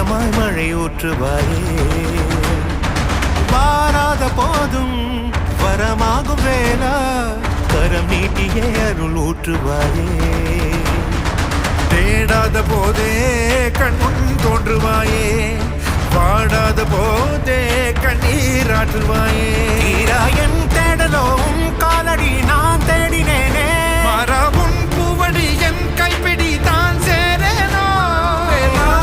வானமாய் மழை ஊற்றுவாயே. வாராத போதும் வரமாகும் வேளா கரம் நீட்டியே அருள் ஊற்றுவாயே. தேடாத போதே கண்முன் தோன்றுவாயே, வாடாத போதே கண்ணீராற்றுவாயே.